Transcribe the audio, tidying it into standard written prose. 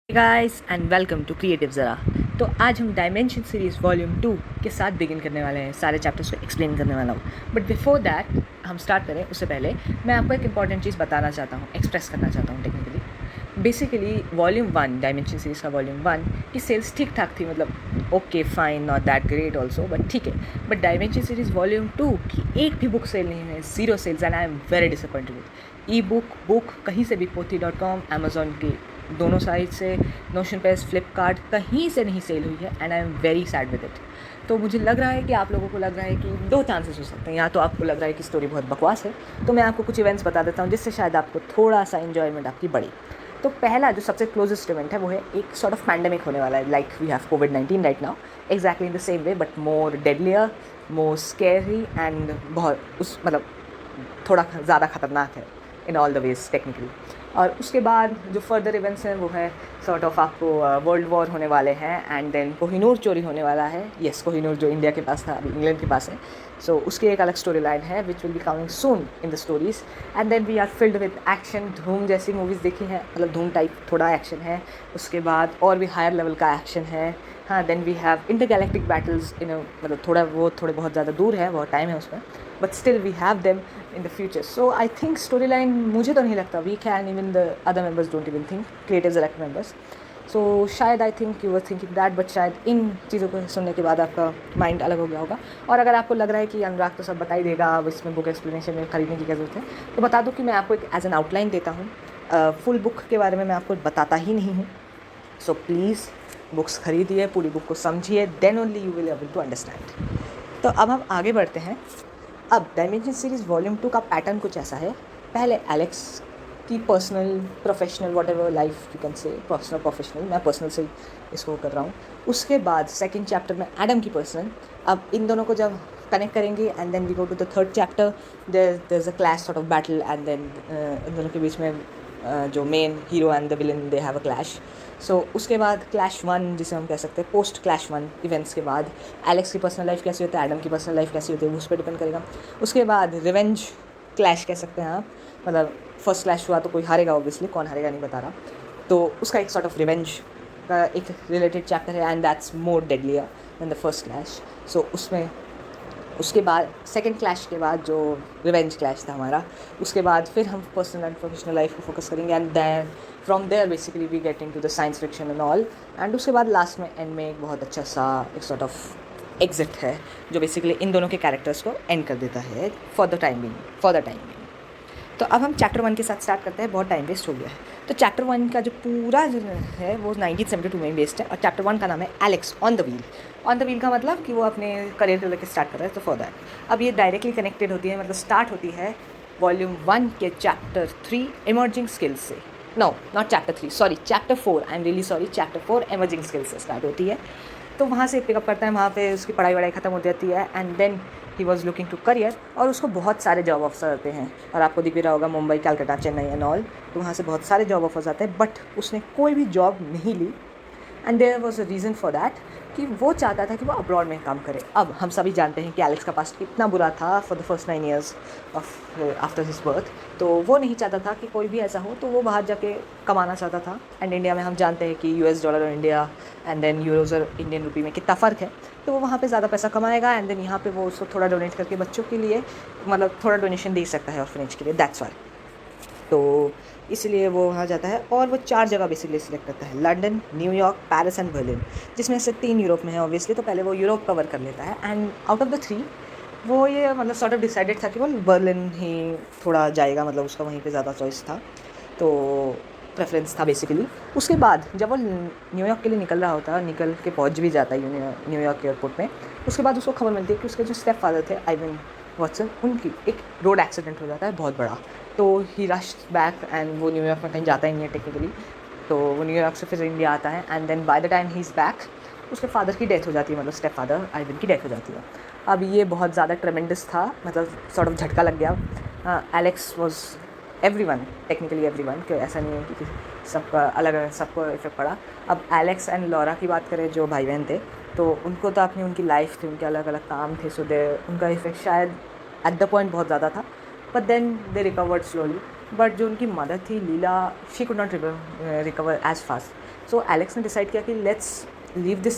Guys and welcome to creative ज़रा। तो आज हम डायमेंशन सीरीज़ वॉल्यूम 2 के साथ बिगिन करने वाले हैं। सारे चैप्टर्स को एक्सप्लेन करने वाला हूँ, बट बिफोर दैट हम स्टार्ट करें उससे पहले मैं आपको एक इंपॉर्टेंट चीज़ बताना चाहता हूँ, एक्सप्रेस करना चाहता हूँ technically. Basically volume 1 dimension series का वॉल्यूम 1 की सेल्स ठीक ठाक थी, मतलब okay fine, not that great also, but ठीक है। बट डायमेंशन सीरीज़ वॉल्यूम 2 की एक भी बुक सेल नहीं है, zero sales, and I am very disappointed with e book कहीं से भी पोथी.com, अमेजोन की दोनों साइड से, नोशन पेज, फ्लिपकार्ट, कहीं से नहीं सेल हुई है, and I am very sad with it. तो मुझे लग रहा है कि आप लोगों को लग रहा है कि दो चांसेस हो सकते हैं, या तो आपको लग रहा है कि स्टोरी बहुत बकवास है, तो मैं आपको कुछ इवेंट्स बता देता हूँ जिससे शायद आपको थोड़ा सा इन्जॉयमेंट आपकी बढ़े। तो पहला जो सबसे क्लोजेस्ट इवेंट है वो है एक सॉर्ट ऑफ पैंडेमिक होने वाला है, लाइक वी हैव कोविड-19 right now, exactly in the same way but more deadlier, more scary, and बहुत उस मतलब थोड़ा ज़्यादा खतरनाक है in all the ways technically. और उसके बाद जो फर्दर इवेंट्स हैं वो है सॉर्ट ऑफ आपको वर्ल्ड वॉर होने वाले हैं, एंड देन कोहिनूर चोरी होने वाला है। येस, कोहिनूर जो इंडिया के पास था अभी इंग्लैंड के पास है, सो उसकी एक अलग स्टोरी लाइन है which will be coming soon in the stories. And then we are filled with action. Dhoom जैसी मूवीज़ देखी हैं, मतलब धूम टाइप थोड़ा एक्शन है। उसके बाद और भी हायर लेवल का एक्शन है। हाँ, then we have intergalactic battles in, मतलब थोड़े बहुत ज़्यादा दूर है, बहुत टाइम है उसमें, but still we have them in the future. So I think storyline, मुझे तो नहीं लगता, we can, even the other members don't even think, creative select members. So शायद I think you were thinking that, but शायद इन चीज़ों को सुनने के बाद आपका माइंड अलग हो गया होगा। और अगर आपको लग रहा है कि अनुराग तो सब बता ही देगा, अब इसमें बुक एक्सप्लेनेशन में खरीदने की क्या ज़रूरत है, तो बता दूँ कि मैं आपको एक एज एन आउटलाइन देता हूँ। फुल बुक के बारे में मैं आपको बताता ही नहीं हूँ। सो प्लीज़ बुक्स खरीदिए, पूरी बुक को समझिए, then only you will able to understand. तो अब हम आगे बढ़ते हैं। अब डायमेंशन सीरीज़ वॉल्यूम 2 का पैटर्न कुछ ऐसा है। पहले एलेक्स की personal, professional, whatever life you can say, personal professional, मैं पर्सनल से इसको कर रहा हूँ। उसके बाद सेकंड चैप्टर में एडम की पर्सनल। अब इन दोनों को जब कनेक्ट करेंगे and then we go to the third chapter, there is a clash sort of battle, and then इन दोनों के बीच में जो main hero and the villain they have a clash. So उसके बाद क्लैश 1, जिसे हम कह सकते हैं पोस्ट क्लैश 1 इवेंट्स के बाद एलेक्स की पर्सनल लाइफ कैसी होती है, एडम की पर्सनल लाइफ कैसी होती है, उस पर डिपेंड करेगा। उसके बाद रिवेंज क्लैश कह सकते हैं आप, मतलब फर्स्ट क्लैश हुआ तो कोई हारेगा, ऑब्वियसली कौन हारेगा नहीं बता रहा, तो उसका एक सॉर्ट ऑफ रिवेंज का एक रिलेटेड चैप्टर है, and that's more deadlier than the first clash. So उसमें उसके बाद सेकंड क्लैश के बाद जो रिवेंज क्लैश था हमारा, उसके बाद फिर हम पर्सनल एंड प्रोफेशनल लाइफ को फोकस करेंगे, and then from there basically we get into the science fiction and all. And उसके बाद लास्ट में एंड में एक बहुत अच्छा सा एक सॉर्ट ऑफ एग्जिट है जो बेसिकली इन दोनों के कैरेक्टर्स को एंड कर देता है फॉर द टाइम बिंग। तो अब हम चैप्टर 1 के साथ स्टार्ट करते हैं, बहुत टाइम वेस्ट हो गया है। तो चैप्टर 1 का जो पूरा जो है वो 1972 में बेस्ड है, और चैप्टर 1 का नाम है Alex on the wheel. On the wheel का मतलब कि वो अपने करियर को लेकर स्टार्ट कर रहा है, तो फॉर दैट अब ये डायरेक्टली कनेक्टेड होती है, मतलब स्टार्ट होती है वॉल्यूम 1 के चैप्टर 3 इमर्जिंग स्किल्स से। No, not chapter 3, sorry chapter 4, I am really sorry, chapter 4 emerging skills से स्टार्ट होती है। तो वहाँ से पिकअप करता है, वहाँ पे उसकी पढ़ाई ख़त्म हो जाती है, and then he was looking to career, और उसको बहुत सारे जॉब ऑफर्स आते हैं, और आपको दिख भी रहा होगा मुंबई, कलकत्ता, चेन्नई एंड ऑल, तो वहाँ से बहुत सारे जॉब ऑफर्स आते हैं, बट उसने कोई भी जॉब नहीं ली। And there was a reason for that कि वो चाहता था कि वो अब्रॉड में काम करे। अब हम सभी जानते हैं कि एलेक्स का पास्ट कितना बुरा था for the first 9 years of after his birth, तो वो नहीं चाहता था कि कोई भी ऐसा हो, तो वो बाहर जाके कमाना चाहता था। एंड इंडिया में हम जानते हैं कि US डॉलर और इंडिया एंड देन यूरोज और इंडियन रुपी में कितना फ़र्क है, तो वो वहाँ पे ज़्यादा पैसा कमाएगा, एंड देन यहाँ पे वो उसको थोड़ा डोनेट करके बच्चों के लिए, मतलब थोड़ा डोनेशन दे सकता है ऑर्फनेज के लिए, दैट्स वाई। तो इसलिए वो वहाँ जाता है, और वो 4 जगह बेसिकली सिलेक्ट करता है, London, New York, Paris and Berlin, जिसमें से 3 यूरोप में है ऑब्वियसली, तो पहले वो यूरोप कवर कर लेता है। एंड आउट ऑफ द 3 वो ये मतलब सॉर्ट ऑफ डिसाइडेड था कि वो बर्लिन ही थोड़ा जाएगा, मतलब उसका वहीं पे ज़्यादा चॉइस था, तो प्रेफरेंस था बेसिकली। उसके बाद जब वो न्यूयॉर्क के लिए निकल रहा होता है, निकल के पहुँच भी जाता है न्यूयॉर्क एयरपोर्ट में, उसके बाद उसको खबर मिलती है कि उसके जो स्टेप फादर थे आइवन वाटसन, उनकी एक रोड एक्सीडेंट हो जाता है बहुत बड़ा, तो ही रश बैक, एंड वो न्यूयॉर्क में कहीं जाता ही नहीं है टेक्निकली, तो वो न्यूयॉर्क से फिर इंडिया आता है, and then by the time he is back उसके फादर की डेथ हो जाती है, मतलब स्टेप फादर आइवन की डेथ हो जाती है। अब ये बहुत ज़्यादा ट्रेमेंडस था, मतलब सॉर्ट ऑफ झटका लग गया। Alex was everyone, technically everyone, कि ऐसा नहीं है कि सबका अलग अलग सबको इफेक्ट पड़ा। अब एलेक्स एंड लॉरा की बात करें, जो भाई बहन थे, तो उनको तो अपनी उनकी लाइफ थी, उनके अलग अलग काम थे, सो दे उनका इफेक्ट शायद एट द पॉइंट बहुत ज़्यादा था, but then they recovered slowly. But जो उनकी मदर थी Leela, she could not recover as fast, so Alex ने डिसाइड किया कि लेट्स लीव दिस